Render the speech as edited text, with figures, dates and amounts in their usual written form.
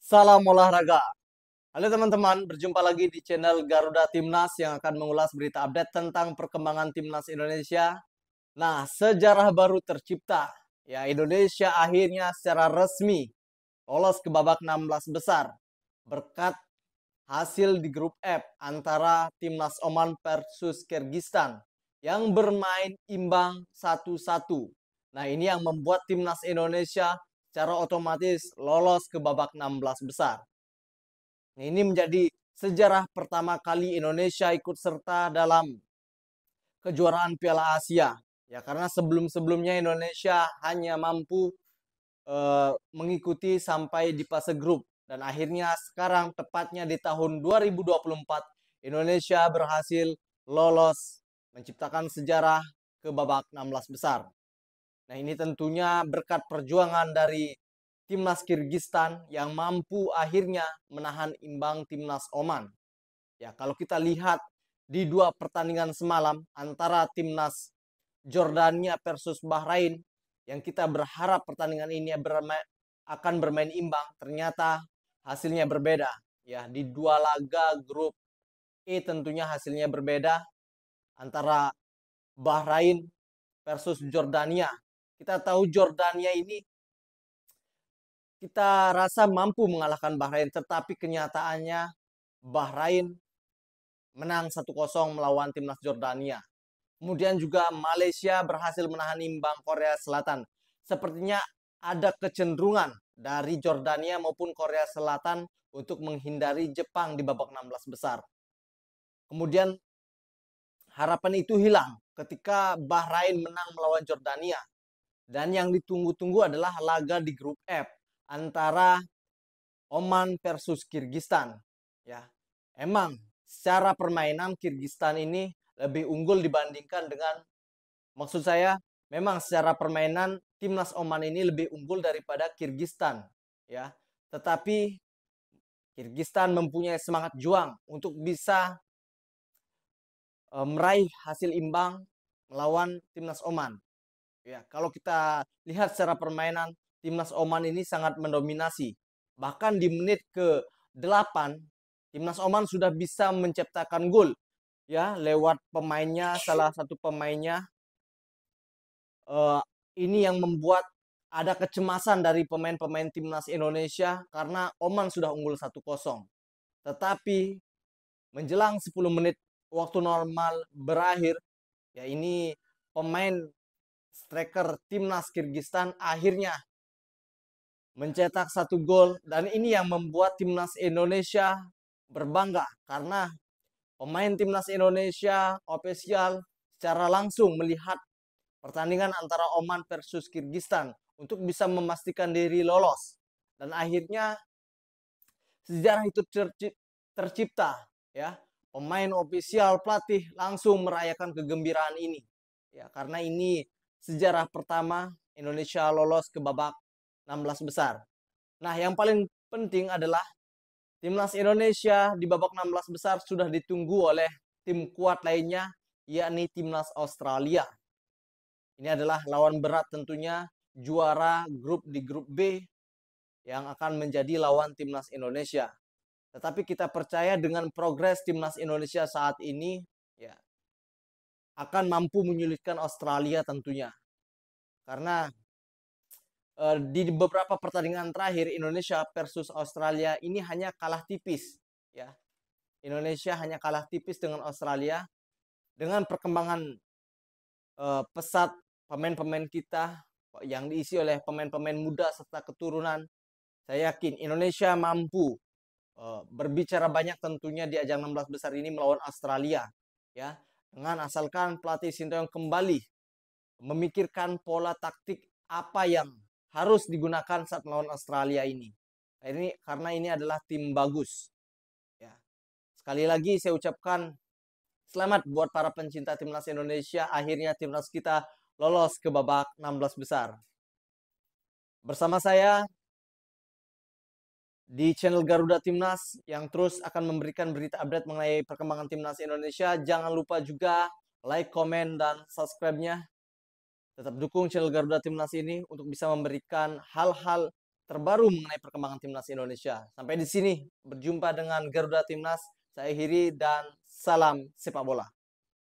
Salam olahraga. Halo teman-teman, berjumpa lagi di channel Garuda Timnas yang akan mengulas berita update tentang perkembangan Timnas Indonesia. Nah, sejarah baru tercipta. Ya, Indonesia akhirnya secara resmi lolos ke babak 16 besar berkat hasil di grup F antara Timnas Oman versus Kyrgyzstan yang bermain imbang 1-1. Nah, ini yang membuat Timnas Indonesia secara otomatis lolos ke babak 16 besar. Nah, ini menjadi sejarah pertama kali Indonesia ikut serta dalam kejuaraan Piala Asia. Ya, karena sebelum-sebelumnya Indonesia hanya mampu mengikuti sampai di fase grup. Dan akhirnya sekarang tepatnya di tahun 2024 Indonesia berhasil lolos menciptakan sejarah ke babak 16 besar. Nah, ini tentunya berkat perjuangan dari Timnas Kyrgyzstan yang mampu akhirnya menahan imbang Timnas Oman. Ya, kalau kita lihat di dua pertandingan semalam antara Timnas Jordania versus Bahrain yang kita berharap pertandingan ini akan bermain imbang, ternyata hasilnya berbeda. Ya, di dua laga grup E tentunya hasilnya berbeda antara Bahrain versus Jordania. Kita tahu Jordania ini kita rasa mampu mengalahkan Bahrain, tetapi kenyataannya Bahrain menang 1-0 melawan timnas Jordania. Kemudian juga Malaysia berhasil menahan imbang Korea Selatan. Sepertinya ada kecenderungan dari Jordania maupun Korea Selatan untuk menghindari Jepang di babak 16 besar. Kemudian harapan itu hilang ketika Bahrain menang melawan Jordania. Dan yang ditunggu-tunggu adalah laga di grup F antara Oman versus Kyrgyzstan. Ya, emang secara permainan Kyrgyzstan ini lebih unggul dibandingkan dengan, maksud saya, memang secara permainan timnas Oman ini lebih unggul daripada Kyrgyzstan. Ya, tetapi Kyrgyzstan mempunyai semangat juang untuk bisa meraih hasil imbang melawan timnas Oman. Ya, kalau kita lihat secara permainan, timnas Oman ini sangat mendominasi. Bahkan di menit ke-8, timnas Oman sudah bisa menciptakan gol ya lewat pemainnya, salah satu pemainnya. Ini yang membuat ada kecemasan dari pemain-pemain timnas Indonesia karena Oman sudah unggul 1-0. Tetapi menjelang 10 menit waktu normal berakhir, ya ini pemain striker timnas Kyrgyzstan akhirnya mencetak 1 gol, dan ini yang membuat timnas Indonesia berbangga karena pemain timnas Indonesia ofisial secara langsung melihat pertandingan antara Oman versus Kyrgyzstan untuk bisa memastikan diri lolos. Dan akhirnya sejarah itu tercipta ya. Pemain ofisial pelatih langsung merayakan kegembiraan ini. Ya, karena ini sejarah pertama Indonesia lolos ke babak 16 besar. Nah, yang paling penting adalah timnas Indonesia di babak 16 besar sudah ditunggu oleh tim kuat lainnya, yakni timnas Australia. Ini adalah lawan berat tentunya, juara grup di grup B yang akan menjadi lawan timnas Indonesia. Tetapi kita percaya dengan progres timnas Indonesia saat ini, ya, akan mampu menyulitkan Australia tentunya. Karena di beberapa pertandingan terakhir Indonesia versus Australia ini hanya kalah tipis, ya. Indonesia hanya kalah tipis dengan Australia. Dengan perkembangan pesat pemain-pemain kita yang diisi oleh pemain-pemain muda serta keturunan, saya yakin Indonesia mampu berbicara banyak tentunya di ajang 16 besar ini melawan Australia, ya. Dengan asalkan pelatih Sinteyong kembali memikirkan pola taktik apa yang harus digunakan saat melawan Australia ini. Ini karena ini adalah tim bagus. Ya. Sekali lagi saya ucapkan selamat buat para pencinta timnas Indonesia. Akhirnya timnas kita lolos ke babak 16 besar. Bersama saya di channel Garuda Timnas yang terus akan memberikan berita update mengenai perkembangan timnas Indonesia. Jangan lupa juga like, komen, dan subscribe-nya. Tetap dukung channel Garuda Timnas ini untuk bisa memberikan hal-hal terbaru mengenai perkembangan timnas Indonesia. Sampai di sini berjumpa dengan Garuda Timnas. Saya Hiri dan salam sepak bola.